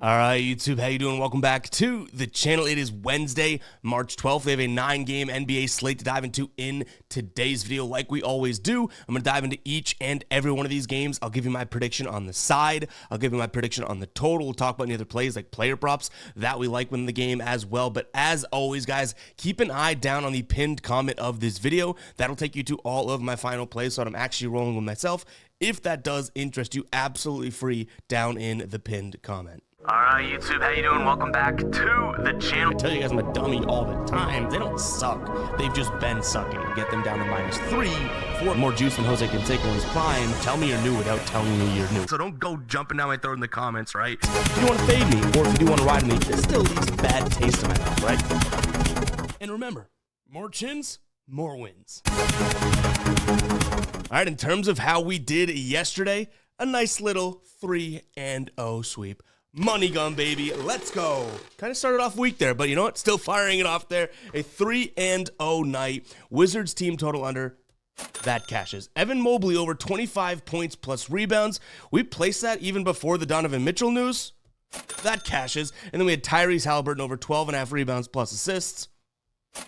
All right, YouTube, how you doing? Welcome back to the channel. It is Wednesday, March 12th. We have a 9-game NBA slate to dive into in today's video. Like we always do, I'm going to dive into each and every one of these games. I'll give you my prediction on the side. I'll give you my prediction on the total. We'll talk about any other plays like player props that we like within the game as well. But as always, guys, keep an eye down on the pinned comment of this video. That'll take you to all of my final plays so that I'm actually rolling with myself. If that does interest you, absolutely free down in the pinned comment. Alright, YouTube, how you doing? Welcome back to the channel. I tell you guys I'm a dummy all the time. They don't suck. They've just been sucking. Get them down to -3, 4 more juice than Jose Canseco in his prime. Tell me you're new without telling me you're new. So don't go jumping down my throat in the comments, right? If you want to fade me, or if you do want to ride me, this still leaves a bad taste in my mouth, right? And remember, more chins, more wins. Alright, in terms of how we did yesterday, a nice little 3-0 sweep. Money gun, baby. Let's go. Kind of started off weak there, but you know what? Still firing it off there. A 3-0 night. Wizards team total under. That cashes. Evan Mobley over 25 points plus rebounds. We placed that even before the Donovan Mitchell news. That cashes. And then we had Tyrese Halliburton over 12.5 rebounds plus assists.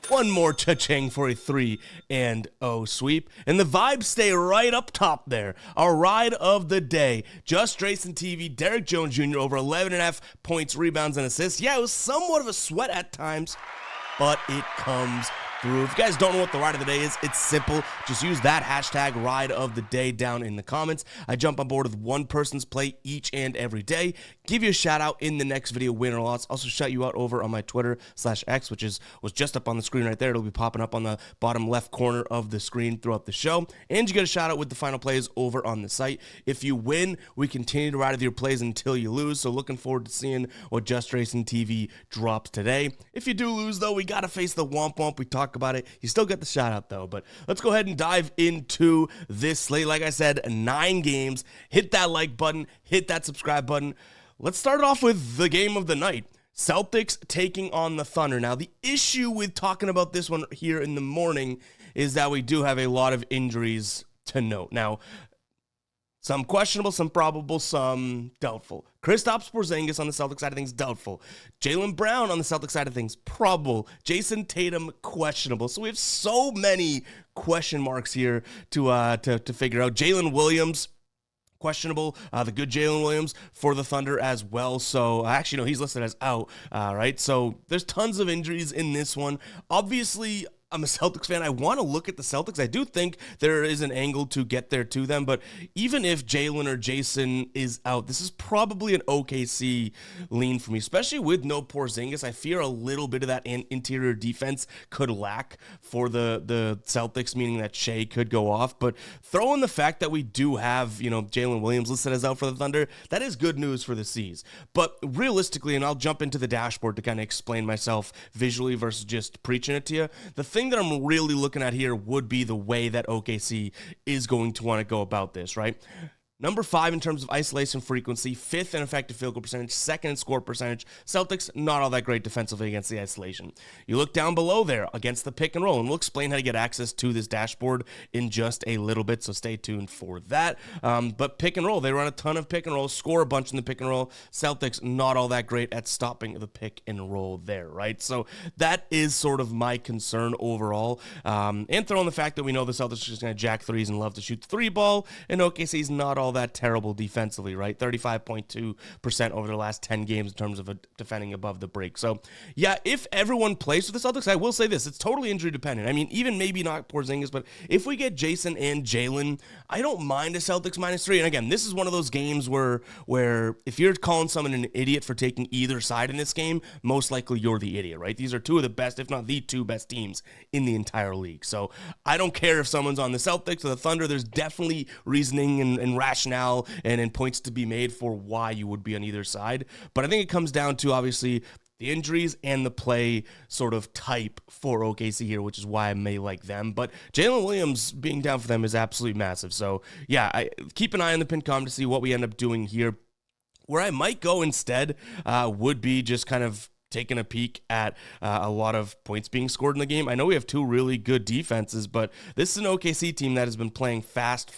One more cha-ching for a 3-0 sweep. And the vibes stay right up top there. Our ride of the day. Just Drayson TV, Derek Jones Jr. over 11.5 points, rebounds, and assists. Yeah, it was somewhat of a sweat at times, but it comes through. If you guys don't know what the ride of the day is, it's simple. Just use that hashtag ride of the day down in the comments. I jump on board with one person's play each and every day. Give you a shout out in the next video, win or loss. Also shout you out over on my Twitter/X, which was just up on the screen right there. It'll be popping up on the bottom left corner of the screen throughout the show. And you get a shout out with the final plays over on the site. If you win, we continue to ride with your plays until you lose. So looking forward to seeing what Just Racing TV drops today. If you do lose, though, we got to face the womp womp. We talk about it. You still get the shout out, though. But let's go ahead and dive into this slate. Like I said, 9 games. Hit that like button. Hit that subscribe button. Let's start off with the game of the night. Celtics taking on the Thunder. Now, the issue with talking about this one here in the morning is that we do have a lot of injuries to note. Now, some questionable, some probable, some doubtful. Kristaps Porzingis on the Celtics side of things, doubtful. Jaylen Brown on the Celtics side of things, probable. Jason Tatum, questionable. So we have so many question marks here to figure out. Jalen Williams, questionable. The good Jalen Williams for the Thunder as well. So actually, no, he's listed as out, right? So there's tons of injuries in this one. Obviously, I'm a Celtics fan. I want to look at the Celtics. I do think there is an angle to get there to them, but even if Jalen or Jason is out, this is probably an OKC lean for me, especially with no Porzingis. I fear a little bit of that interior defense could lack for the Celtics, meaning that Shea could go off, but throw in the fact that we do have, Jalen Williams listed as out for the Thunder, that is good news for the C's. But realistically, and I'll jump into the dashboard to kind of explain myself visually versus just preaching it to you, the thing that I'm really looking at here would be the way that OKC is going to want to go about this, right? Number 5 in terms of isolation frequency, 5th in effective field goal percentage, 2nd in score percentage. Celtics, not all that great defensively against the isolation. You look down below there against the pick and roll, and we'll explain how to get access to this dashboard in just a little bit, so stay tuned for that. But pick and roll, they run a ton of pick and roll, score a bunch in the pick and roll. Celtics, not all that great at stopping the pick and roll there, right? So that is sort of my concern overall. And throw in the fact that we know the Celtics are just going to jack threes and love to shoot the 3 ball, and OKC's not all that terrible defensively, right? 35.2% over the last 10 games in terms of defending above the break. So, yeah, if everyone plays for the Celtics, I will say this, it's totally injury dependent. I mean, even maybe not Porzingis, but if we get Jason and Jalen, I don't mind a Celtics -3. And again, this is one of those games where if you're calling someone an idiot for taking either side in this game, most likely you're the idiot, right? These are 2 of the best, if not the 2 best teams in the entire league. So I don't care if someone's on the Celtics or the Thunder. There's definitely reasoning and rationale and points to be made for why you would be on either side. But I think it comes down to, obviously, the injuries and the play sort of type for OKC here, which is why I may like them. But Jalen Williams being down for them is absolutely massive. So, yeah, keep an eye on the pin com to see what we end up doing here. Where I might go instead would be just kind of taken a peek at a lot of points being scored in the game. I know we have two really good defenses, but this is an OKC team that has been playing fast.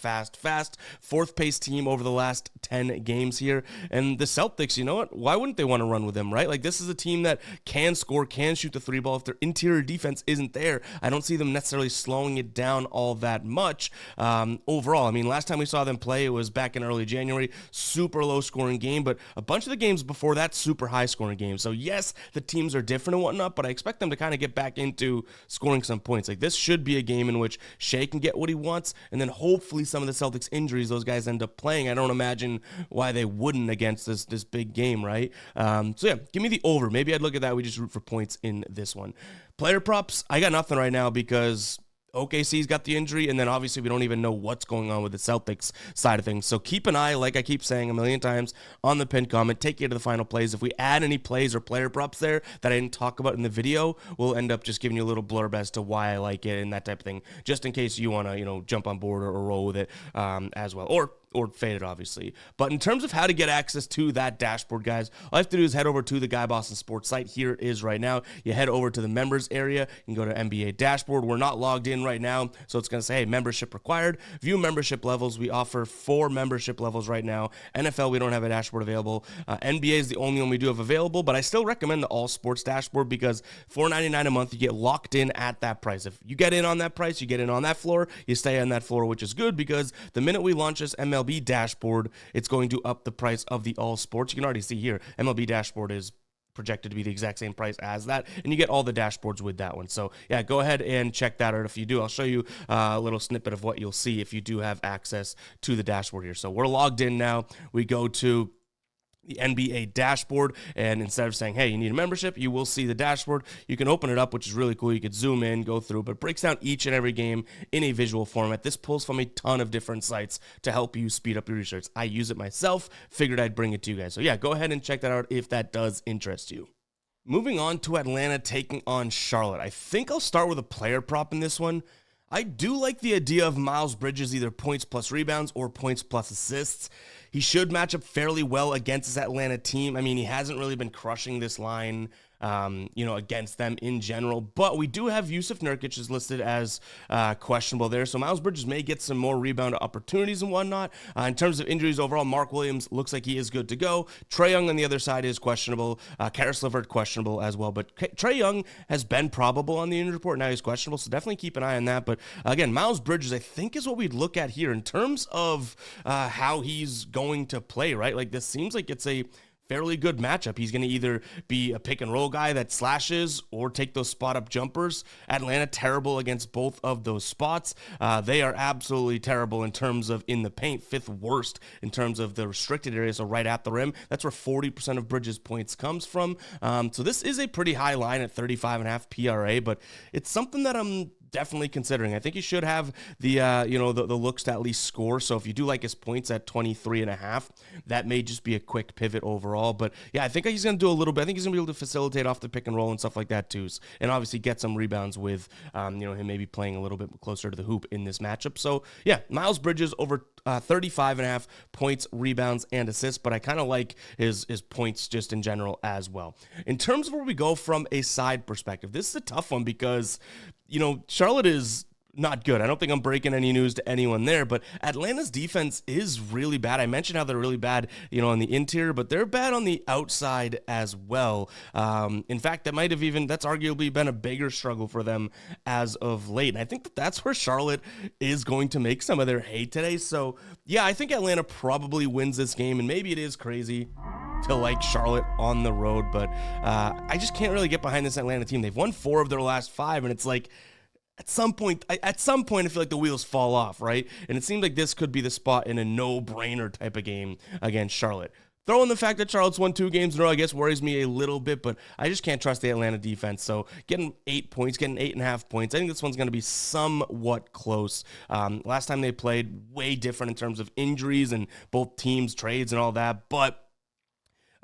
Fourth pace team over the last 10 games here. And the Celtics, you know what? Why wouldn't they want to run with them, right? Like, this is a team that can score, can shoot the three ball. If their interior defense isn't there, I don't see them necessarily slowing it down all that much overall. I mean, last time we saw them play, it was back in early January. Super low scoring game, but a bunch of the games before that, super high scoring games. So yes, the teams are different and whatnot, but I expect them to kind of get back into scoring some points. Like, this should be a game in which Shea can get what he wants, and then hopefully some of the Celtics injuries, those guys end up playing. I don't imagine why they wouldn't against this big game, right? So yeah, give me the over. Maybe I'd look at that. We just root for points in this one. Player props, I got nothing right now because OKC's got the injury, and then obviously we don't even know what's going on with the Celtics side of things. So keep an eye, like I keep saying a million times, on the pinned comment. Take you to the final plays. If we add any plays or player props there that I didn't talk about in the video, we'll end up just giving you a little blurb as to why I like it and that type of thing, just in case you want to, jump on board or roll with it as well. Or fade it, obviously. But in terms of how to get access to that dashboard, guys, all you have to do is head over to the Guy Boston Sports site. Here it is right now. You head over to the members area. You can go to NBA dashboard. We're not logged in right now, so it's going to say, hey, membership required. View membership levels. We offer 4 membership levels right now. NFL, we don't have a dashboard available. NBA is the only one we do have available, but I still recommend the All Sports dashboard because $4.99 a month, you get locked in at that price. If you get in on that price, you get in on that floor, you stay on that floor, which is good because the minute we launch this MLB dashboard, it's going to up the price of the All Sports. You can already see here, MLB dashboard is projected to be the exact same price as that, and you get all the dashboards with that one. So yeah, go ahead and check that out. If you do, I'll show you a little snippet of what you'll see if you do have access to the dashboard here. So we're logged in now. We go to the NBA dashboard, and instead of saying, hey, you need a membership, you will see the dashboard. You can open it up, which is really cool. You could zoom in, go through, but it breaks down each and every game in a visual format. This pulls from a ton of different sites to help you speed up your research. I use it myself, figured I'd bring it to you guys. So yeah, go ahead and check that out if that does interest you. Moving on to Atlanta taking on Charlotte. I think I'll start with a player prop in this one. I do like the idea of Miles Bridges, either points plus rebounds or points plus assists. He should match up fairly well against this Atlanta team. I mean, he hasn't really been crushing this line, against them in general. But we do have Yusuf Nurkic is listed as questionable there. So Miles Bridges may get some more rebound opportunities and whatnot. In terms of injuries overall, Mark Williams looks like he is good to go. Trae Young on the other side is questionable. Karis LeVert questionable as well. But Trae Young has been probable on the injury report. Now he's questionable. So definitely keep an eye on that. But again, Miles Bridges, I think, is what we'd look at here in terms of how he's going to play, right? Like, this seems like it's a fairly good matchup. He's going to either be a pick and roll guy that slashes or take those spot up jumpers. Atlanta terrible against both of those spots. They are absolutely terrible in terms of in the paint, 5th worst in terms of the restricted area, so right at the rim. That's where 40% of Bridges' points comes from. So this is a pretty high line at 35.5 PRA, but it's something that I'm definitely considering. I think he should have the looks to at least score. So if you do like his points at 23.5, that may just be a quick pivot overall. But yeah, I think he's going to do a little bit. I think he's going to be able to facilitate off the pick and roll and stuff like that too, and obviously get some rebounds with him maybe playing a little bit closer to the hoop in this matchup. So yeah, Miles Bridges over 35.5 points, rebounds, and assists, but I kind of like his points just in general as well. In terms of where we go from a side perspective, this is a tough one because Charlotte is not good. I don't think I'm breaking any news to anyone there, but Atlanta's defense is really bad. I mentioned how they're really bad, on the interior, but they're bad on the outside as well. In fact, that's arguably been a bigger struggle for them as of late. And I think that's where Charlotte is going to make some of their hay today. So yeah, I think Atlanta probably wins this game, and maybe it is crazy to like Charlotte on the road, but I just can't really get behind this Atlanta team. They've won 4 of their last 5, and it's like, at some point, I feel like the wheels fall off, right? And it seems like this could be the spot in a no-brainer type of game against Charlotte. Throw in the fact that Charlotte's won 2 games in a row, I guess, worries me a little bit, but I just can't trust the Atlanta defense. So getting 8 points, getting 8.5 points, I think this one's going to be somewhat close. Last time they played, way different in terms of injuries and both teams, trades, and all that, but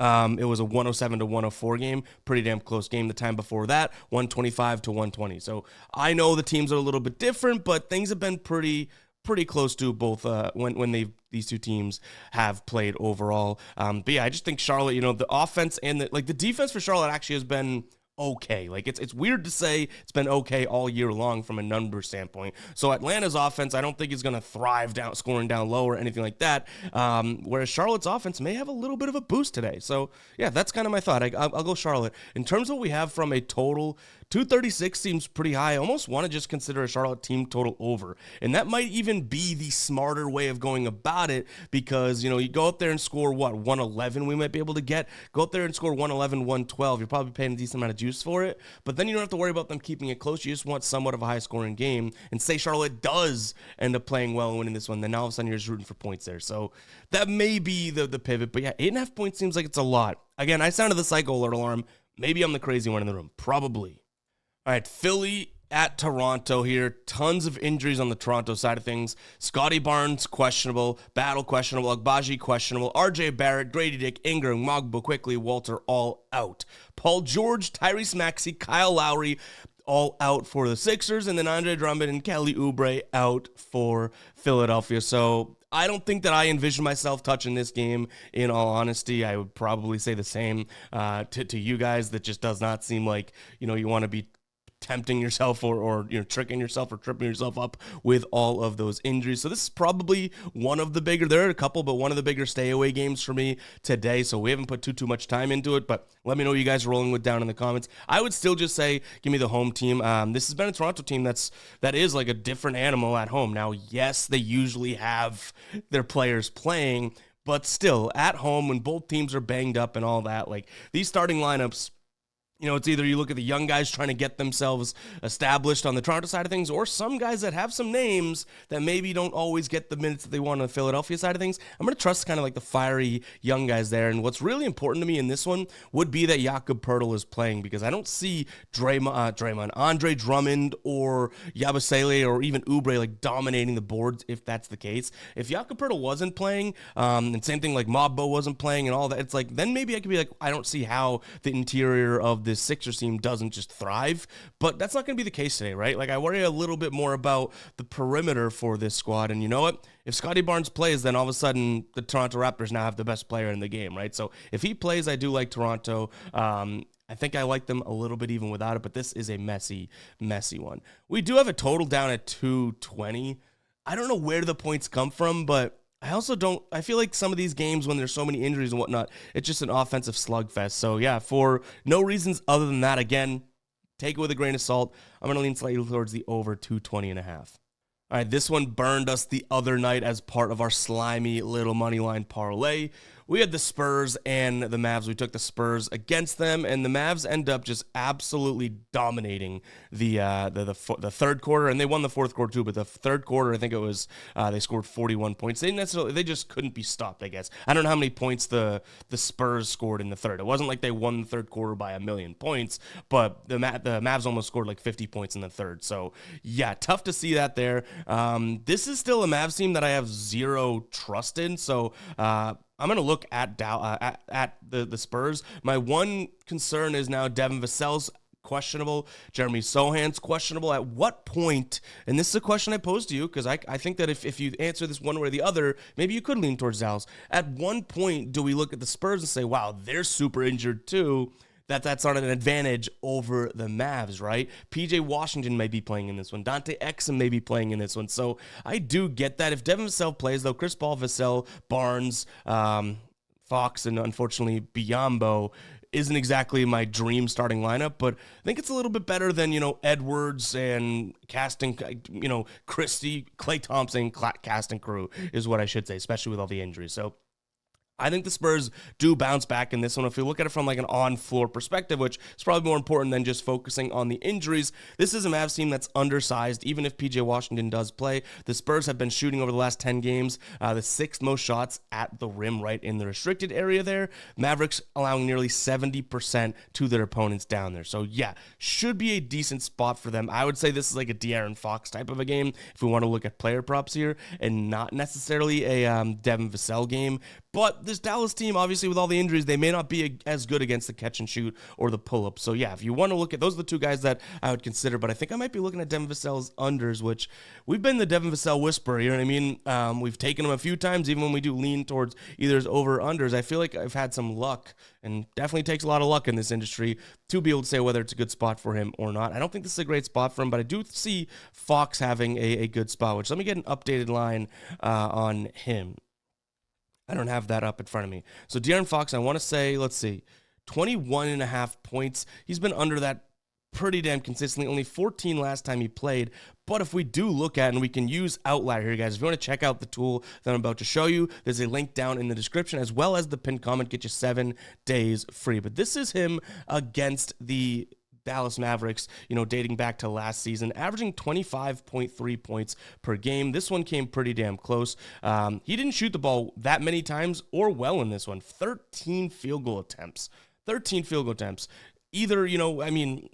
it was a 107-104 game, pretty damn close game. The time before that, 125-120. So I know the teams are a little bit different, but things have been pretty pretty close to both when these two teams have played overall. But yeah, I just think Charlotte, the offense and the defense for Charlotte actually has been okay. Like it's weird to say it's been okay all year long from a number standpoint. So Atlanta's offense, I don't think is going to thrive scoring down low or anything like that. Whereas Charlotte's offense may have a little bit of a boost today. So yeah, that's kind of my thought. I'll go Charlotte. In terms of what we have from a total, 236 seems pretty high. I almost want to just consider a Charlotte team total over. And that might even be the smarter way of going about it because, you go out there and score, 111 we might be able to get. Go out there and score 111, 112. You're probably paying a decent amount of juice for it. But then you don't have to worry about them keeping it close. You just want somewhat of a high-scoring game. And say Charlotte does end up playing well and winning this one, then all of a sudden you're just rooting for points there. So that may be the pivot. But yeah, 8.5 points seems like it's a lot. Again, I sounded the psycho alert alarm. Maybe I'm the crazy one in the room. Probably. All right, Philly at Toronto here. Tons of injuries on the Toronto side of things. Scotty Barnes, questionable. Battle, questionable. Agbaji, questionable. RJ Barrett, Grady Dick, Ingram, Mogbo, Quickly, Walter, all out. Paul George, Tyrese Maxey, Kyle Lowry, all out for the Sixers. And then Andre Drummond and Kelly Oubre out for Philadelphia. So I don't think that I envision myself touching this game, in all honesty. I would probably say the same to you guys. That just does not seem like, you want to be tempting yourself or tricking yourself or tripping yourself up with all of those injuries. So this is probably one of the bigger, there are a couple, but one of the bigger stay away games for me today. So we haven't put too much time into it, but let me know what you guys are rolling with down in the comments. I would still just say, give me the home team. This has been a Toronto team that is like a different animal at home. Now, yes, they usually have their players playing, but still at home when both teams are banged up and all that, like these starting lineups, it's either you look at the young guys trying to get themselves established on the Toronto side of things, or some guys that have some names that maybe don't always get the minutes that they want on the Philadelphia side of things. I'm going to trust kind of like the fiery young guys there. And what's really important to me in this one would be that Jakob Poeltl is playing, because I don't see Andre Drummond or Yabusele or even Oubre like dominating the boards if that's the case. If Jakob Poeltl wasn't playing, and same thing like Mogbo wasn't playing and all that, it's like, then maybe I could be like, I don't see how the interior of this Sixers team doesn't just thrive, but that's not going to be the case today, right? Like I worry a little bit more about the perimeter for this squad, and you know what? If Scotty Barnes plays, then all of a sudden the Toronto Raptors now have the best player in the game, right? So if he plays, I do like Toronto. I think I like them a little bit even without it, but this is a messy one. We do have a total down at 220. I don't know where the points come from, but I feel like some of these games when there's so many injuries and whatnot, it's just an offensive slugfest. So yeah, for no reasons other than that, again, take it with a grain of salt. I'm going to lean slightly towards the over 220.5. All right, this one burned us the other night as part of our slimy little money line parlay. We had the Spurs and the Mavs. We took the Spurs against them, and the Mavs end up just absolutely dominating the third quarter, and they won the fourth quarter too. But the third quarter, I think it was they scored 41 points. They just couldn't be stopped, I guess. I don't know how many points the Spurs scored in the third. It wasn't like they won the third quarter by 1,000,000 points, but the Mavs almost scored like 50 points in the third. So yeah, tough to see that there. This is still a Mavs team that I have zero trust in. So I'm going to look at the Spurs. My one concern is now Devin Vassell's questionable. Jeremy Sohan's questionable. At what point, and this is a question I pose to you, because I think that if you answer this one way or the other, maybe you could lean towards Dallas. At one point, do we look at the Spurs and say, wow, they're super injured too, that's not an advantage over the Mavs, right? PJ Washington may be playing in this one. Dante Exum may be playing in this one. So I do get that. If Devin Vassell plays, though, Chris Paul, Vassell, Barnes, Fox, and unfortunately Biyombo isn't exactly my dream starting lineup, but I think it's a little bit better than, Edwards and casting, Christie, Klay Thompson, cast and crew is what I should say, especially with all the injuries. So I think the Spurs do bounce back in this one. If you look at it from like an on-floor perspective, which is probably more important than just focusing on the injuries, this is a Mavs team that's undersized. Even if PJ Washington does play, the Spurs have been shooting over the last 10 games, the sixth most shots at the rim, right in the restricted area there. Mavericks allowing nearly 70% to their opponents down there. So yeah, should be a decent spot for them. I would say this is like a De'Aaron Fox type of a game if we want to look at player props here, and not necessarily a Devin Vassell game. But this Dallas team, obviously, with all the injuries, they may not be as good against the catch and shoot or the pull-up. So, yeah, if you want to look at those are the two guys that I would consider. But I think I might be looking at Devin Vassell's unders, which we've been the Devin Vassell whisperer, you know what I mean? We've taken him a few times, even when we do lean towards either his over or unders. I feel like I've had some luck, and definitely takes a lot of luck in this industry to be able to say whether it's a good spot for him or not. I don't think this is a great spot for him, but I do see Fox having a good spot, which let me get an updated line on him. I don't have that up in front of me. So De'Aaron Fox, I want to say, let's see, 21.5 points. He's been under that pretty damn consistently. Only 14 last time he played. But if we do look at, and we can use Outlier here, guys, if you want to check out the tool that I'm about to show you, there's a link down in the description, as well as the pinned comment, get you 7 days free. But this is him against the Dallas Mavericks, dating back to last season, averaging 25.3 points per game. This one came pretty damn close. He didn't shoot the ball that many times or well in this one. 13 field goal attempts. Either,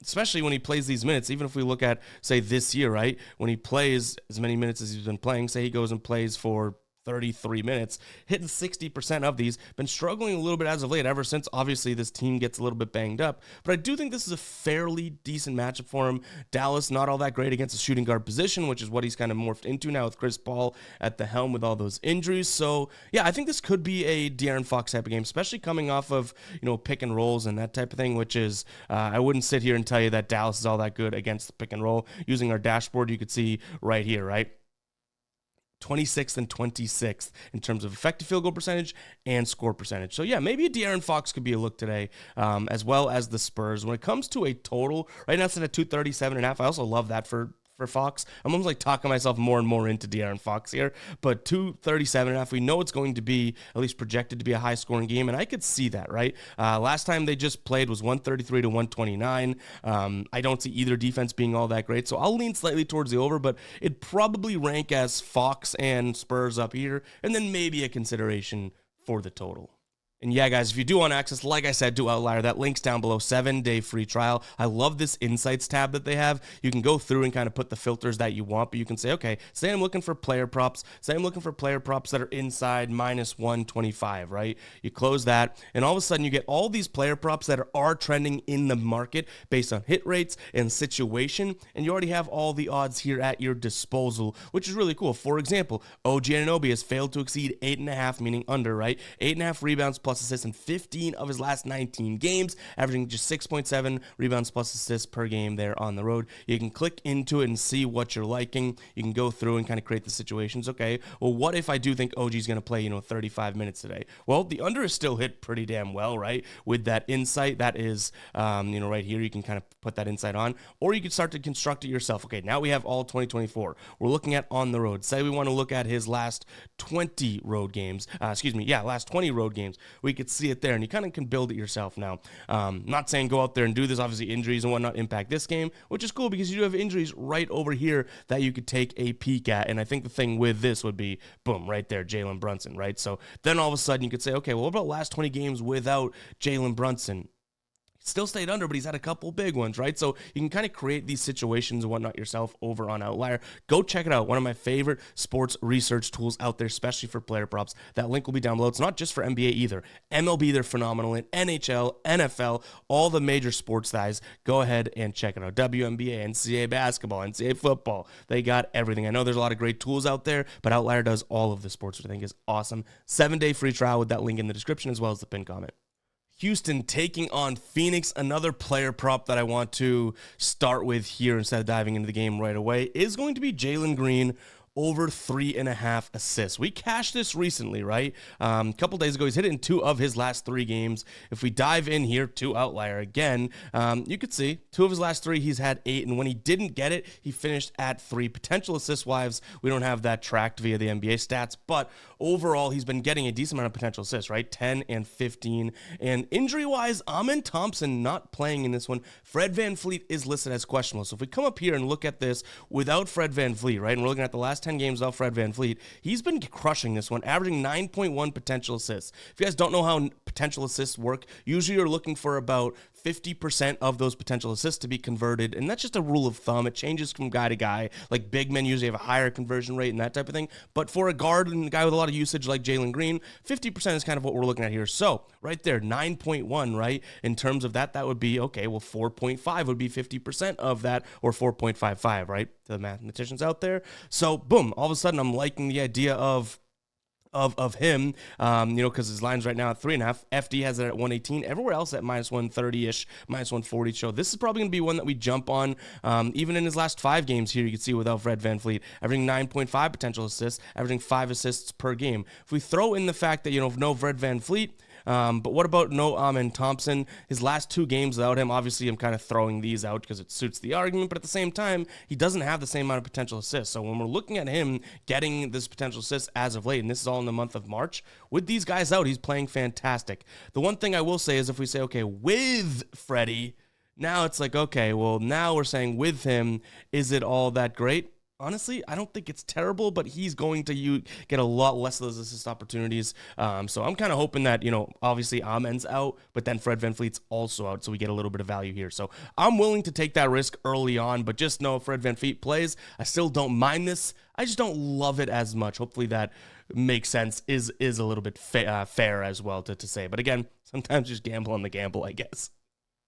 especially when he plays these minutes, even if we look at, say, this year, right? When he plays as many minutes as he's been playing, say he goes and plays for 33 minutes, hitting 60% of these, been struggling a little bit as of late, ever since obviously this team gets a little bit banged up. But I do think this is a fairly decent matchup for him. Dallas, not all that great against the shooting guard position, which is what he's kind of morphed into now with Chris Paul at the helm with all those injuries. So yeah, I think this could be a De'Aaron Fox type of game, especially coming off of, pick and rolls and that type of thing, which is, I wouldn't sit here and tell you that Dallas is all that good against the pick and roll. Using our dashboard, you could see right here, right? 26th and 26th in terms of effective field goal percentage and score percentage. So yeah, maybe De'Aaron Fox could be a look today, as well as the Spurs. When it comes to a total, right now it's at 237.5. I also love that for Fox. I'm almost like talking myself more and more into De'Aaron Fox here, but 237.5, we know it's going to be at least projected to be a high scoring game, and I could see that, right? Last time they just played was 133 to 129. I don't see either defense being all that great, so I'll lean slightly towards the over, but it'd probably rank as Fox and Spurs up here, and then maybe a consideration for the total. And yeah, guys, if you do want access, like I said, to Outlier, that link's down below, 7-day free trial. I love this Insights tab that they have. You can go through and kind of put the filters that you want, but you can say, okay, say I'm looking for player props. Say I'm looking for player props that are inside minus 125, right? You close that, and all of a sudden you get all these player props that are trending in the market based on hit rates and situation, and you already have all the odds here at your disposal, which is really cool. For example, OG Anunoby has failed to exceed 8.5, meaning under, right? 8.5 rebounds plus assists in 15 of his last 19 games, averaging just 6.7 rebounds plus assists per game there on the road. You can click into it and see what you're liking. You can go through and kind of create the situations. Okay, well, what if I do think OG's going to play, 35 minutes today? Well, the under is still hit pretty damn well, right? With that insight, that is, right here, you can kind of put that insight on, or you can start to construct it yourself. Okay, now we have all 2024. We're looking at on the road. Say we want to look at his last 20 road games. Last 20 road games. We could see it there, and you kind of can build it yourself now. Not saying go out there and do this. Obviously, injuries and whatnot impact this game, which is cool because you do have injuries right over here that you could take a peek at. And I think the thing with this would be, boom, right there, Jalen Brunson, right? So then all of a sudden you could say, okay, well, what about last 20 games without Jalen Brunson? Still stayed under, but he's had a couple big ones, right? So you can kind of create these situations and whatnot yourself over on Outlier. Go check it out. One of my favorite sports research tools out there, especially for player props. That link will be down below. It's not just for NBA either. MLB, they're phenomenal in. NHL, NFL, all the major sports guys. Go ahead and check it out. WNBA, NCAA basketball, NCAA football. They got everything. I know there's a lot of great tools out there, but Outlier does all of the sports, which I think is awesome. 7-day free trial with that link in the description, as well as the pinned comment. Houston taking on Phoenix. Another player prop that I want to start with here instead of diving into the game right away is going to be Jalen Green over 3.5 assists. We cashed this recently, right? A couple days ago, he's hit it in 2 of his last 3 games. If we dive in here to Outlier again, you could see 2 of his last 3, he's had 8, and when he didn't get it, he finished at 3. Potential assist-wise, we don't have that tracked via the NBA stats, but overall, he's been getting a decent amount of potential assists, right? 10 and 15. And injury-wise, Amen Thompson not playing in this one. Fred VanVleet is listed as questionable. So if we come up here and look at this without Fred VanVleet, right, and we're looking at the last 10 games without Fred VanVleet, he's been crushing this one, averaging 9.1 potential assists. If you guys don't know how potential assists work, usually you're looking for about 50% of those potential assists to be converted, and that's just a rule of thumb. It changes from guy to guy. Like big men usually have a higher conversion rate and that type of thing, but for a guard and a guy with a lot of usage like Jalen Green, 50% is kind of what we're looking at here. So right there, 9.1, right? In terms of that, that would be, okay, well, 4.5 would be 50% of that, or 4.55, right? To the mathematicians out there. So boom, all of a sudden I'm liking the idea of him, because his line's right now at 3.5. FD has it at 118. Everywhere else at minus 130-ish, minus 140. So this is probably going to be one that we jump on. Even in his last 5 games here, you can see without Fred VanVleet, averaging 9.5 potential assists, averaging 5 assists per game. If we throw in the fact that, no Fred VanVleet, but what about no Amen Thompson? His last 2 games without him, obviously I'm kind of throwing these out because it suits the argument, but at the same time, he doesn't have the same amount of potential assists. So when we're looking at him getting this potential assist as of late, and this is all in the month of March, with these guys out, he's playing fantastic. The one thing I will say is if we say, okay, with Freddie, now it's like, okay, well, now we're saying with him, is it all that great? Honestly, I don't think it's terrible, but he's going to get a lot less of those assist opportunities. So I'm kind of hoping that, obviously Amen's out, but then Fred VanVleet's also out, so we get a little bit of value here. So I'm willing to take that risk early on, but just know if Fred VanVleet plays, I still don't mind this. I just don't love it as much. Hopefully that makes sense, is a little bit fair as well to say. But again, sometimes just gamble on the gamble, I guess.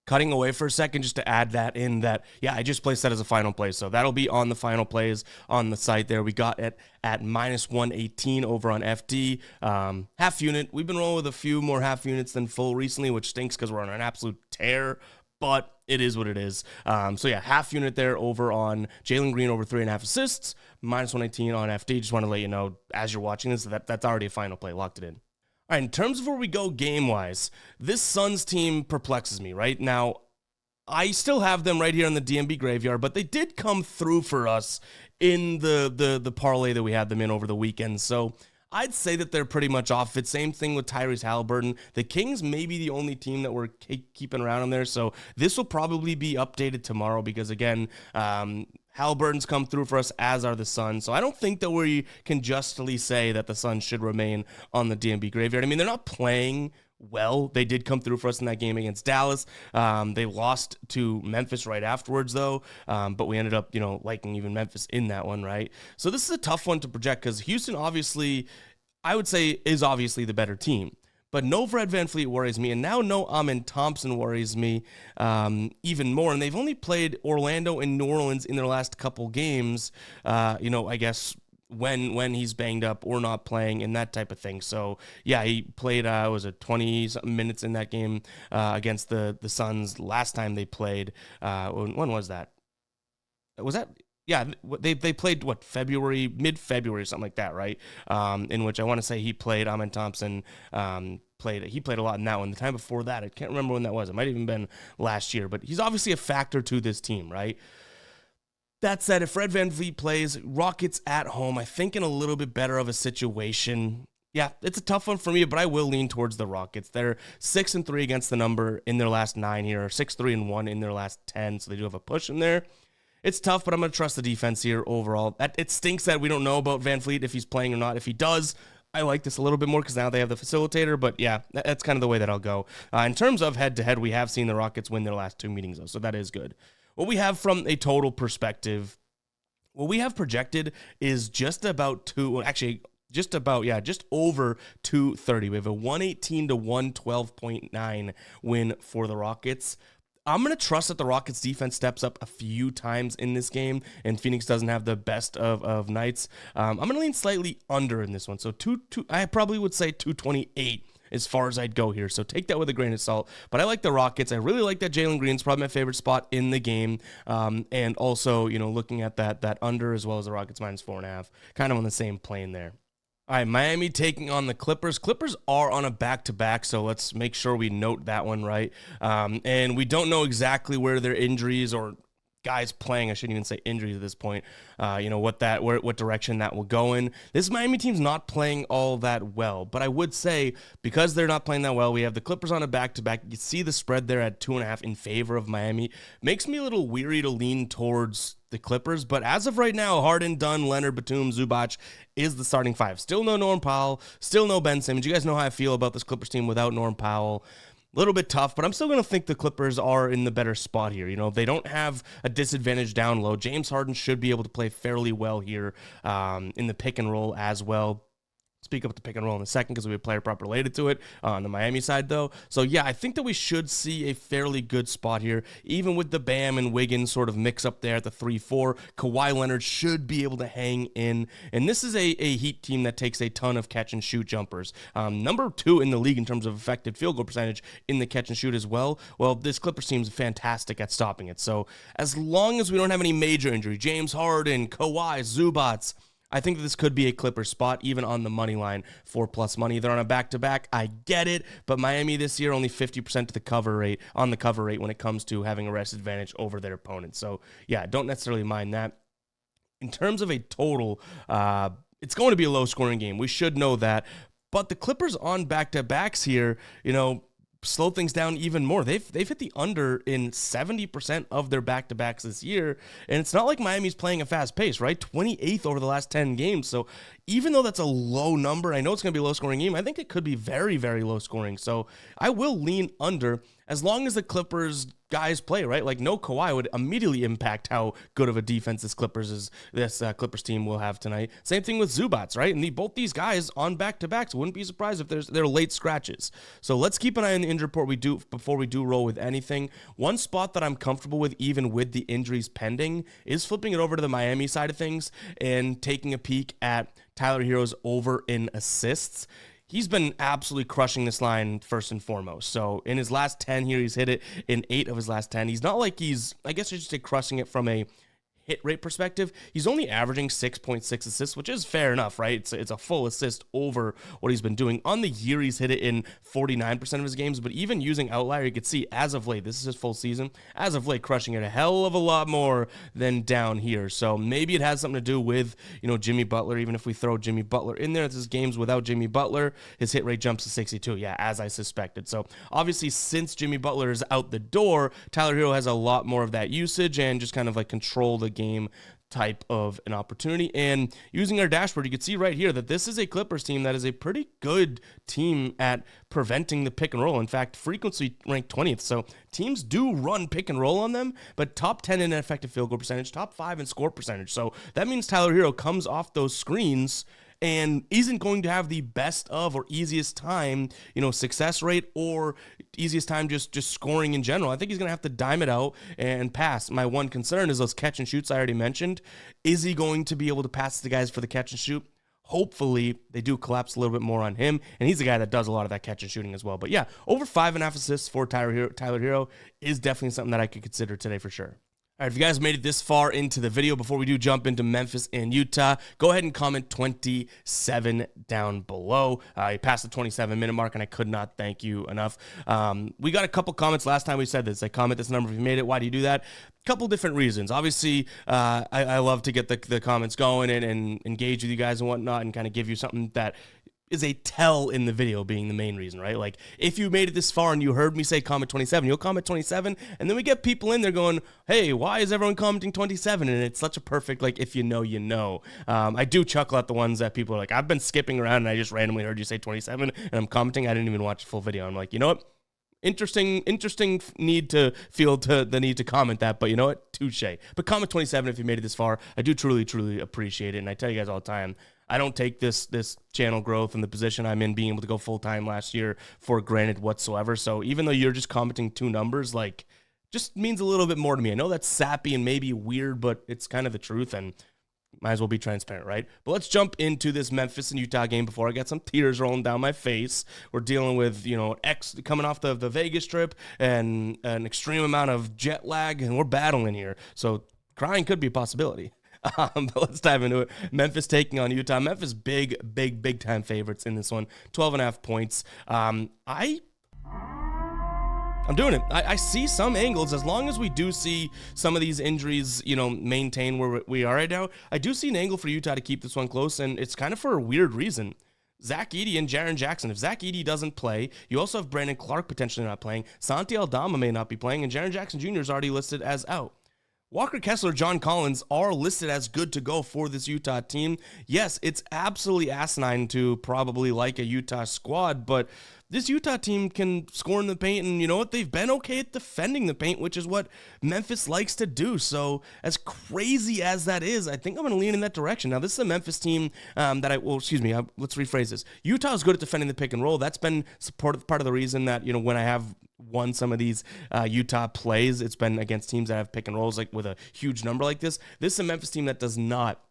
Cutting away for a second just to add that in that, yeah, I just placed that as a final play. So that'll be on the final plays on the site there. We got it at minus 118 over on FD. Half unit. We've been rolling with a few more half units than full recently, which stinks because we're on an absolute tear, but it is what it is. So yeah, half unit there over on Jalen Green over 3.5 assists, minus 118 on FD. Just want to let you know as you're watching this that's already a final play. Locked it in. All right, in terms of where we go game-wise, this Suns team perplexes me, right? Now, I still have them right here in the DMB graveyard, but they did come through for us in the parlay that we had them in over the weekend. So I'd say that they're pretty much off it. Same thing with Tyrese Halliburton. The Kings may be the only team that we're keeping around in there. So this will probably be updated tomorrow because, again, Halliburton's come through for us, as are the Suns. So I don't think that we can justly say that the Suns should remain on the DMB graveyard. I mean, they're not playing well. They did come through for us in that game against Dallas. They lost to Memphis right afterwards, though. But we ended up, liking even Memphis in that one, right? So this is a tough one to project because Houston, obviously, I would say, is obviously the better team. But no Fred VanVleet worries me, and now no Amen Thompson worries me even more. And they've only played Orlando and New Orleans in their last couple games, I guess when he's banged up or not playing and that type of thing. So, yeah, he played, 20-something minutes in that game against the Suns last time they played. When was that? Was that... Yeah, they played, mid-February or something like that, right? In which I want to say he played, Amen Thompson played a lot in that one. The time before that, I can't remember when that was. It might have even been last year, but he's obviously a factor to this team, right? That said, if Fred VanVleet plays, Rockets at home, I think in a little bit better of a situation. Yeah, it's a tough one for me, but I will lean towards the Rockets. They're 6-3 against the number in their last 9 here, or 6-3-1 in their last 10, so they do have a push in there. It's tough, but I'm going to trust the defense here overall. It stinks that we don't know about VanVleet, if he's playing or not. If he does, I like this a little bit more because now they have the facilitator, but yeah, that's kind of the way that I'll go. In terms of head-to-head, we have seen the Rockets win their last 2 meetings, though, so that is good. What we have from a total perspective, what we have projected is just over 230. We have a 118 to 112.9 win for the Rockets. I'm going to trust that the Rockets defense steps up a few times in this game, and Phoenix doesn't have the best of nights. I'm going to lean slightly under in this one. So I probably would say 228 as far as I'd go here. So take that with a grain of salt. But I like the Rockets. I really like that Jalen Green's probably my favorite spot in the game. And also, looking at that under as well as the Rockets minus 4.5, kind of on the same plane there. All right, Miami taking on the Clippers. Clippers are on a back-to-back, so let's make sure we note that one right. And we don't know exactly where their injuries or guys playing, I shouldn't even say injuries at this point, what direction that will go in. This Miami team's not playing all that well, but I would say because they're not playing that well, we have the Clippers on a back-to-back. You see the spread there at 2.5 in favor of Miami. Makes me a little weary to lean towards the Clippers, but as of right now, Harden, Dunn, Leonard, Batum, Zubac is the starting five. Still no Norm Powell, still no Ben Simmons. You guys know how I feel about this Clippers team without Norm Powell. A little bit tough, but I'm still going to think the Clippers are in the better spot here. You know, they don't have a disadvantage down low. James Harden should be able to play fairly well here in the pick and roll as well. Speak up the pick and roll in a second because we have player prop related to it on the Miami side, though. So, yeah, I think that we should see a fairly good spot here, even with the Bam and Wiggins sort of mix up there at the 3-4. Kawhi Leonard should be able to hang in. And this is a Heat team that takes a ton of catch-and-shoot jumpers. Number 2 in the league in terms of effective field goal percentage in the catch-and-shoot as well. Well, this Clippers team is fantastic at stopping it. So, as long as we don't have any major injury, James Harden, Kawhi, Zubats, I think that this could be a Clippers spot, even on the money line for plus money. They're on a back-to-back. I get it, but Miami this year only 50% to the cover rate when it comes to having a rest advantage over their opponents. So, yeah, don't necessarily mind that. In terms of a total, it's going to be a low-scoring game. We should know that. But the Clippers on back-to-backs here, you know, slow things down even more. They've hit the under in 70% of their back-to-backs this year, and it's not like Miami's playing a fast pace, right? 28th over the last 10 games. So even though that's a low number, I know it's going to be a low-scoring game. I think it could be very, very low-scoring. So I will lean under as long as the Clippers guys play, right? Like, no Kawhi would immediately impact how good of a defense this Clippers team will have tonight. Same thing with Zubats, right? And both these guys on back-to-backs. Wouldn't be surprised if they're late scratches. So let's keep an eye on the injury report before we do roll with anything. One spot that I'm comfortable with, even with the injuries pending, is flipping it over to the Miami side of things and taking a peek at Tyler Hero's over in assists. He's been absolutely crushing this line first and foremost. So in his last 10 here, he's hit it in 8 of his last 10. He's not like I guess I should say crushing it from a hit rate perspective. He's only averaging 6.6 assists, which is fair enough, right? It's a full assist over what he's been doing. On the year, he's hit it in 49% of his games, but even using outlier, you could see as of late, this is his full season, as of late, crushing it a hell of a lot more than down here. So maybe it has something to do with, you know, Jimmy Butler. Even if we throw Jimmy Butler in there, this is games without Jimmy Butler, his hit rate jumps to 62. Yeah, as I suspected. So obviously, since Jimmy Butler is out the door, Tyler Hero has a lot more of that usage and just kind of like control the game type of an opportunity. And using our dashboard, you can see right here that this is a Clippers team that is a pretty good team at preventing the pick and roll. In fact, frequency ranked 20th. So teams do run pick and roll on them, but top 10 in effective field goal percentage, top 5 in score percentage. So that means Tyler Hero comes off those screens and isn't going to have the best of or easiest time, you know, success rate or easiest time just scoring in general. I think he's going to have to dime it out and pass. My one concern is those catch and shoots I already mentioned. Is he going to be able to pass the guys for the catch and shoot? Hopefully, they do collapse a little bit more on him, and he's the guy that does a lot of that catch and shooting as well. But yeah, over 5.5 assists for Tyler Hero is definitely something that I could consider today for sure. All right, if you guys made it this far into the video, before we do jump into Memphis and Utah, go ahead and comment 27 down below. You passed the 27-minute mark, and I could not thank you enough. We got a couple comments last time we said this. Like, comment this number if you made it. Why do you do that? Couple different reasons. Obviously, I love to get the comments going and engage with you guys and whatnot and kind of give you something that is a tell in the video being the main reason, right? Like, if you made it this far and you heard me say comment 27, you'll comment 27, and then we get people in there going, hey, why is everyone commenting 27? And it's such a perfect, like, if you know, you know. I do chuckle at the ones that people are like, I've been skipping around and I just randomly heard you say 27, and I'm commenting. I didn't even watch the full video. I'm like, you know what? Interesting need to feel the need to comment that, but you know what? Touche. But comment 27 if you made it this far. I do truly appreciate it, and I tell you guys all the time, I don't take this channel growth and the position I'm in being able to go full-time last year for granted whatsoever. So even though you're just commenting 2 numbers, like, just means a little bit more to me. I know that's sappy and maybe weird, but it's kind of the truth, and might as well be transparent, right? But let's jump into this Memphis and Utah game before I get some tears rolling down my face. We're dealing with, you know, coming off the Vegas trip and an extreme amount of jet lag, and we're battling here. So crying could be a possibility. But let's dive into it. Memphis taking on Utah. Memphis big time favorites in this one. 12.5 points. I'm doing it. I see some angles. As long as we do see some of these injuries, you know, maintain where we are right now, I do see an angle for Utah to keep this one close, and it's kind of for a weird reason. Zach Edey and Jaren Jackson. If Zach Edey doesn't play, you also have Brandon Clark potentially not playing. Santi Aldama may not be playing, and Jaren Jackson Jr. is already listed as out. Walker Kessler, John Collins are listed as good to go for this Utah team. Yes, it's absolutely asinine to probably like a Utah squad, but this Utah team can score in the paint, and you know what? They've been okay at defending the paint, which is what Memphis likes to do. So as crazy as that is, I think I'm going to lean in that direction. Now, this is a Memphis team let's rephrase this. Utah is good at defending the pick and roll. That's been part of the reason that, you know, when I have won some of these Utah plays, it's been against teams that have pick and rolls like with a huge number like this. This is a Memphis team that does not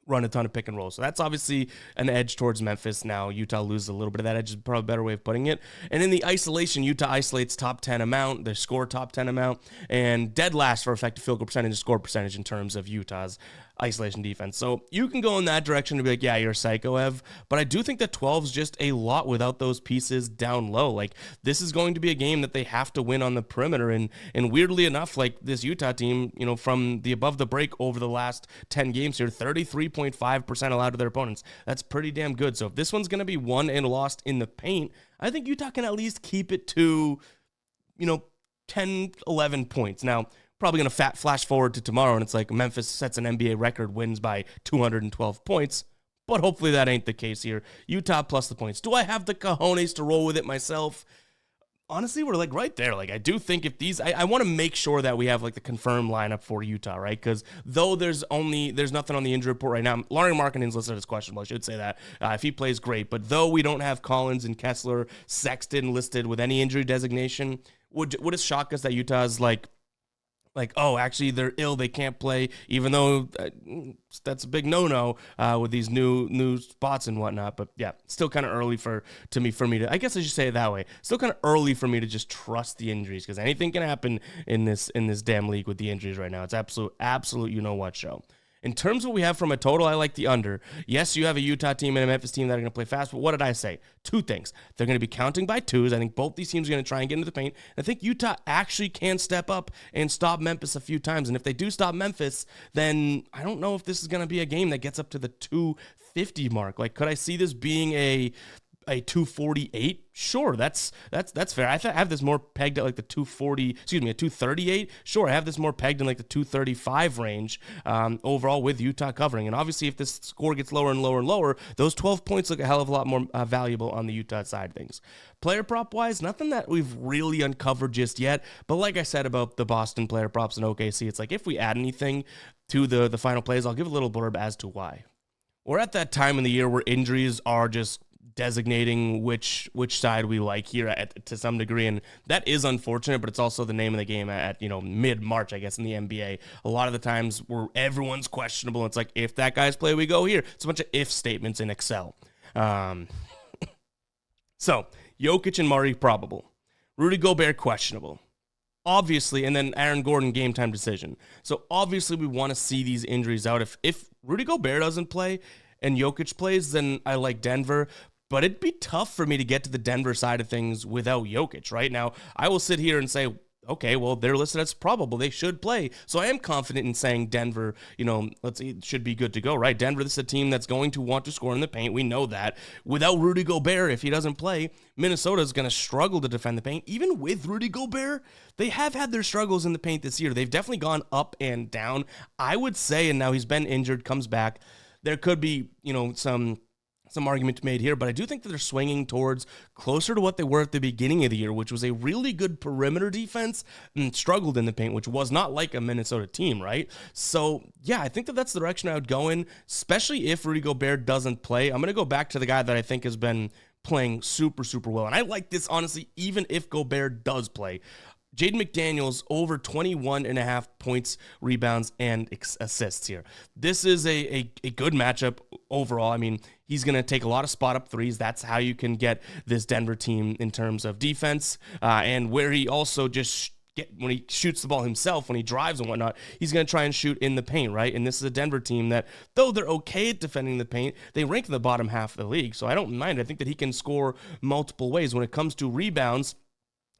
run a ton of pick and roll. So that's obviously an edge towards Memphis. Now, Utah loses a little bit of that edge, is probably a better way of putting it. And in the isolation, Utah isolates top 10 amount, they score top 10 amount, and dead last for effective field goal percentage and score percentage in terms of Utah's isolation defense. So you can go in that direction to be like, yeah, you're a psycho, Ev. But I do think that 12 is just a lot without those pieces down low. Like, this is going to be a game that they have to win on the perimeter. And weirdly enough, like this Utah team, you know, from the above the break over the last 10 games here, 33.5% allowed to their opponents. That's pretty damn good. So if this one's going to be won and lost in the paint, I think Utah can at least keep it to, you know, 10, 11 points. Now, probably going to flash forward to tomorrow, and it's like Memphis sets an NBA record, wins by 212 points, but hopefully that ain't the case here. Utah plus the points. Do I have the cojones to roll with it myself? Honestly, we're like right there. Like, I do think if these, I want to make sure that we have like the confirmed lineup for Utah, right? Because though there's nothing on the injury report right now, Lauri Markkanen's listed as questionable. I should say that if he plays, great. But though we don't have Collins and Kessler, Sexton listed with any injury designation, would it shock us that Utah's like, oh, actually, they're ill, they can't play, even though that's a big no-no with these new spots and whatnot. But yeah, still kind of early for me to, I guess I should say it that way. Still kind of early for me to just trust the injuries, because anything can happen in this damn league with the injuries right now. It's absolute you-know-what show. In terms of what we have from a total, I like the under. Yes, you have a Utah team and a Memphis team that are going to play fast, but what did I say? Two things. They're going to be counting by twos. I think both these teams are going to try and get into the paint. I think Utah actually can step up and stop Memphis a few times. And if they do stop Memphis, then I don't know if this is going to be a game that gets up to the 250 mark. Like, could I see this being a 248? Sure, that's fair. I have this more pegged at like the 238. Sure, I have this more pegged in like the 235 range overall with Utah covering. And obviously, if this score gets lower and lower and lower, those 12 points look a hell of a lot more valuable on the Utah side of things. Player prop wise, nothing that we've really uncovered just yet. But like I said about the Boston player props in OKC, it's like if we add anything to the final plays, I'll give a little blurb as to why. We're at that time in the year where injuries are just designating which side we like here to some degree, and that is unfortunate, but it's also the name of the game at mid-March, I guess, in the NBA. A lot of the times where everyone's questionable, it's like, if that guy's play, we go here. It's a bunch of if statements in Excel. So, Jokic and Murray probable. Rudy Gobert questionable. Obviously, and then Aaron Gordon game time decision. So obviously we want to see these injuries out. If Rudy Gobert doesn't play and Jokic plays, then I like Denver. But it'd be tough for me to get to the Denver side of things without Jokic, right? Now, I will sit here and say, okay, well, they're listed as probable. They should play. So I am confident in saying Denver, should be good to go, right? Denver, this is a team that's going to want to score in the paint. We know that. Without Rudy Gobert, if he doesn't play, Minnesota is going to struggle to defend the paint. Even with Rudy Gobert, they have had their struggles in the paint this year. They've definitely gone up and down. I would say, and now he's been injured, comes back, there could be, some argument made here, but I do think that they're swinging towards closer to what they were at the beginning of the year, which was a really good perimeter defense and struggled in the paint, which was not like a Minnesota team, right? So, yeah, I think that that's the direction I would go in, especially if Rudy Gobert doesn't play. I'm going to go back to the guy that I think has been playing super, super well, and I like this, honestly, even if Gobert does play. Jaden McDaniels over 21.5 points, rebounds, and assists here. This is a good matchup overall. I mean, he's going to take a lot of spot-up threes. That's how you can get this Denver team in terms of defense, and where he also just when he shoots the ball himself, when he drives and whatnot, he's going to try and shoot in the paint, right? And this is a Denver team that, though they're okay at defending the paint, they rank in the bottom half of the league. So I don't mind. I think that he can score multiple ways. When it comes to rebounds,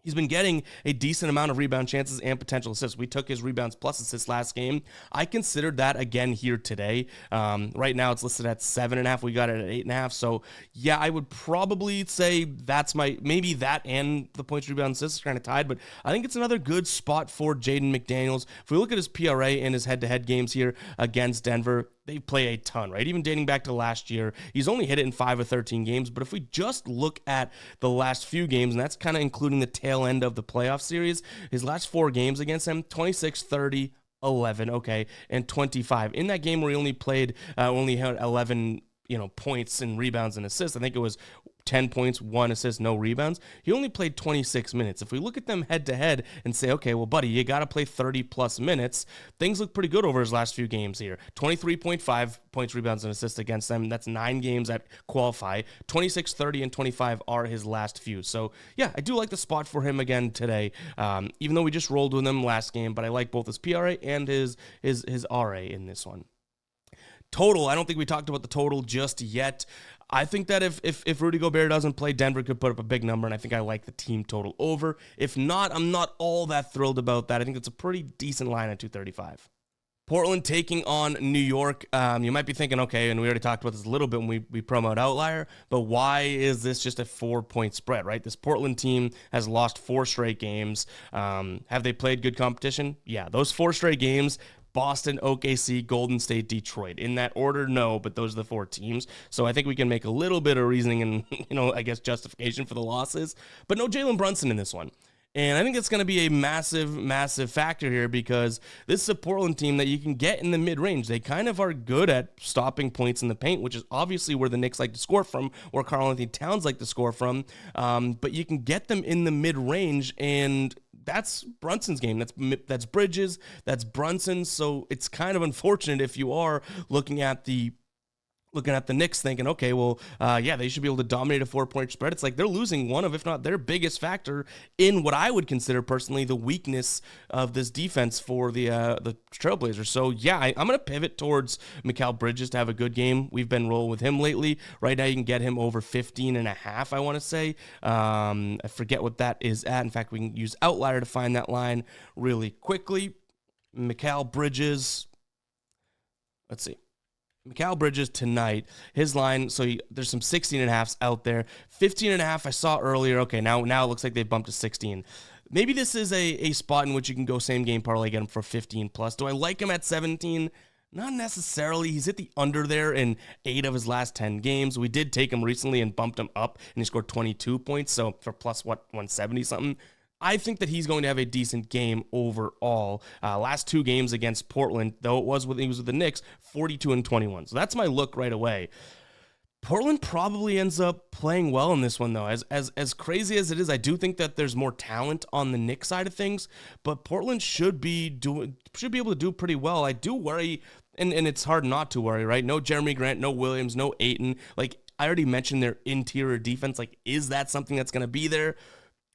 He's been getting a decent amount of rebound chances and potential assists. We took his rebounds plus assists last game. I considered that again here today. Right now it's listed at 7.5. We got it at 8.5. So yeah, I would probably say that's maybe that and the points, rebound, assists are kind of tied, but I think it's another good spot for Jaden McDaniels. If we look at his PRA and his head-to-head games here against Denver, they play a ton, right? Even dating back to last year, he's only hit it in 5 of 13 games. But if we just look at the last few games, and that's kind of including the tail end of the playoff series, his last 4 games against him, 26, 30, 11, okay, and 25. In that game where he only had 11, points and rebounds and assists, I think it was 10 points, 1 assist, no rebounds. He only played 26 minutes. If we look at them head to head and say, okay, well, buddy, you got to play 30 plus minutes, things look pretty good over his last few games here. 23.5 points, rebounds, and assists against them. That's 9 games that qualify. 26, 30, and 25 are his last few. So, yeah, I do like the spot for him again today, even though we just rolled with him last game, but I like both his PRA and his RA in this one. Total, I don't think we talked about the total just yet. I think that if Rudy Gobert doesn't play, Denver could put up a big number, and I think I like the team total over. If not, I'm not all that thrilled about that. I think it's a pretty decent line at 235. Portland taking on New York. You might be thinking, okay, and we already talked about this a little bit when we promote Outlier, but why is this just a 4-point spread, right? This Portland team has lost 4 straight games. Have they played good competition? Yeah, those 4 straight games, Boston, OKC, Golden State, Detroit. In that order, no, but those are the 4 teams. So I think we can make a little bit of reasoning and, I guess justification for the losses. But no Jalen Brunson in this one. And I think it's going to be a massive, massive factor here because this is a Portland team that you can get in the mid-range. They kind of are good at stopping points in the paint, which is obviously where the Knicks like to score from, or Karl-Anthony Towns like to score from. But you can get them in the mid-range, and that's Brunson's game. That's Bridges. That's Brunson. So it's kind of unfortunate if you are looking at the Knicks thinking, okay, well, they should be able to dominate a 4-point spread. It's like they're losing one of, if not their biggest factor in what I would consider personally the weakness of this defense for the Trailblazers. So yeah, I'm going to pivot towards Mikal Bridges to have a good game. We've been rolling with him lately. Right now you can get him over 15.5, I want to say. I forget what that is at. In fact, we can use Outlier to find that line really quickly. Mikal Bridges, let's see. Mikal Bridges tonight, his line, so there's some 16.5s out there. 15.5 I saw earlier. Okay, now it looks like they've bumped to 16. Maybe this is a spot in which you can go same game parlay, get him for 15 plus. Do I like him at 17? Not necessarily. He's hit the under there in 8 of his last 10 games. We did take him recently and bumped him up, and he scored 22 points, so for plus 170 something. I think that he's going to have a decent game overall. Last 2 games against Portland, though he was with the Knicks, 42 and 21. So that's my look right away. Portland probably ends up playing well in this one, though. As crazy as it is, I do think that there's more talent on the Knicks side of things, but Portland should be able to do pretty well. I do worry, and it's hard not to worry, right? No Jeremy Grant, no Williams, no Ayton. Like, I already mentioned their interior defense. Like, is that something that's going to be there?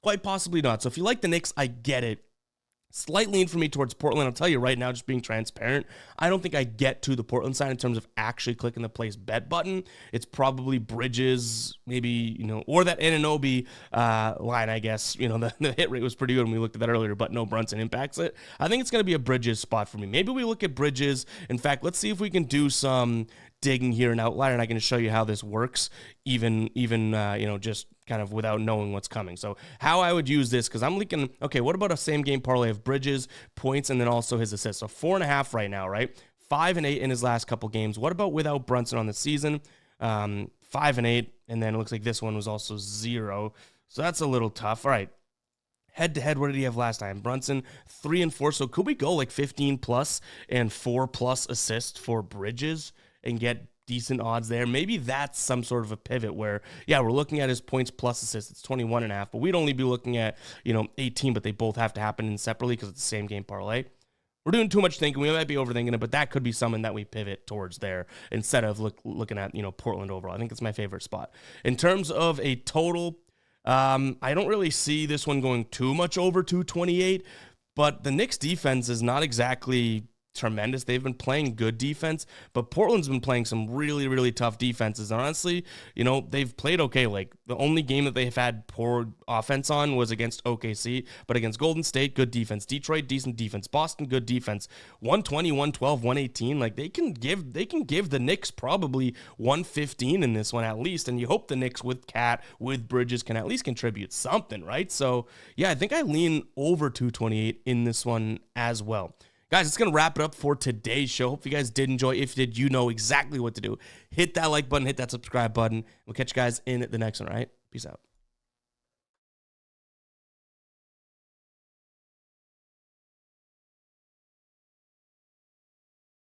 Quite possibly not. So if you like the Knicks, I get it. Slight lean for me towards Portland. I'll tell you right now, just being transparent, I don't think I get to the Portland side in terms of actually clicking the place bet button. It's probably Bridges, maybe, or that Anunoby line, I guess. The hit rate was pretty good when we looked at that earlier, but no Brunson impacts it. I think it's going to be a Bridges spot for me. Maybe we look at Bridges. In fact, let's see if we can do some digging here in Outlier, and I can show you how this works, even just kind of without knowing what's coming. So how I would use this, because I'm thinking, okay, what about a same game parlay of Bridges, points, and then also his assists? So 4.5 right now, right? 5 and 8 in his last couple games. What about without Brunson on the season? 5 and 8, and then it looks like this one was also 0. So that's a little tough. All right. Head-to-head, what did he have last time? Brunson, 3 and 4. So could we go like 15 plus and 4 plus assists for Bridges and get decent odds there? Maybe that's some sort of a pivot where, we're looking at his points plus assists. It's 21.5, but we'd only be looking at, 18, but they both have to happen separately because it's the same game parlay. We're doing too much thinking. We might be overthinking it, but that could be something that we pivot towards there instead of looking at, Portland overall. I think it's my favorite spot. In terms of a total, I don't really see this one going too much over 228, but the Knicks defense is not exactly tremendous. They've been playing good defense, but Portland's been playing some really, really tough defenses. And honestly, you know, they've played okay. Like, the only game that they've had poor offense on was against OKC, but against Golden State, good defense. Detroit, decent defense. Boston, good defense. 120, 112, 118. Like, they can give the Knicks probably 115 in this one at least. And you hope the Knicks with Cat, with Bridges, can at least contribute something, right? So yeah, I think I lean over 228 in this one as well. Guys, it's going to wrap it up for today's show. Hope you guys did enjoy. If you did, you know exactly what to do. Hit that like button, hit that subscribe button. We'll catch you guys in the next one, all right? Peace out.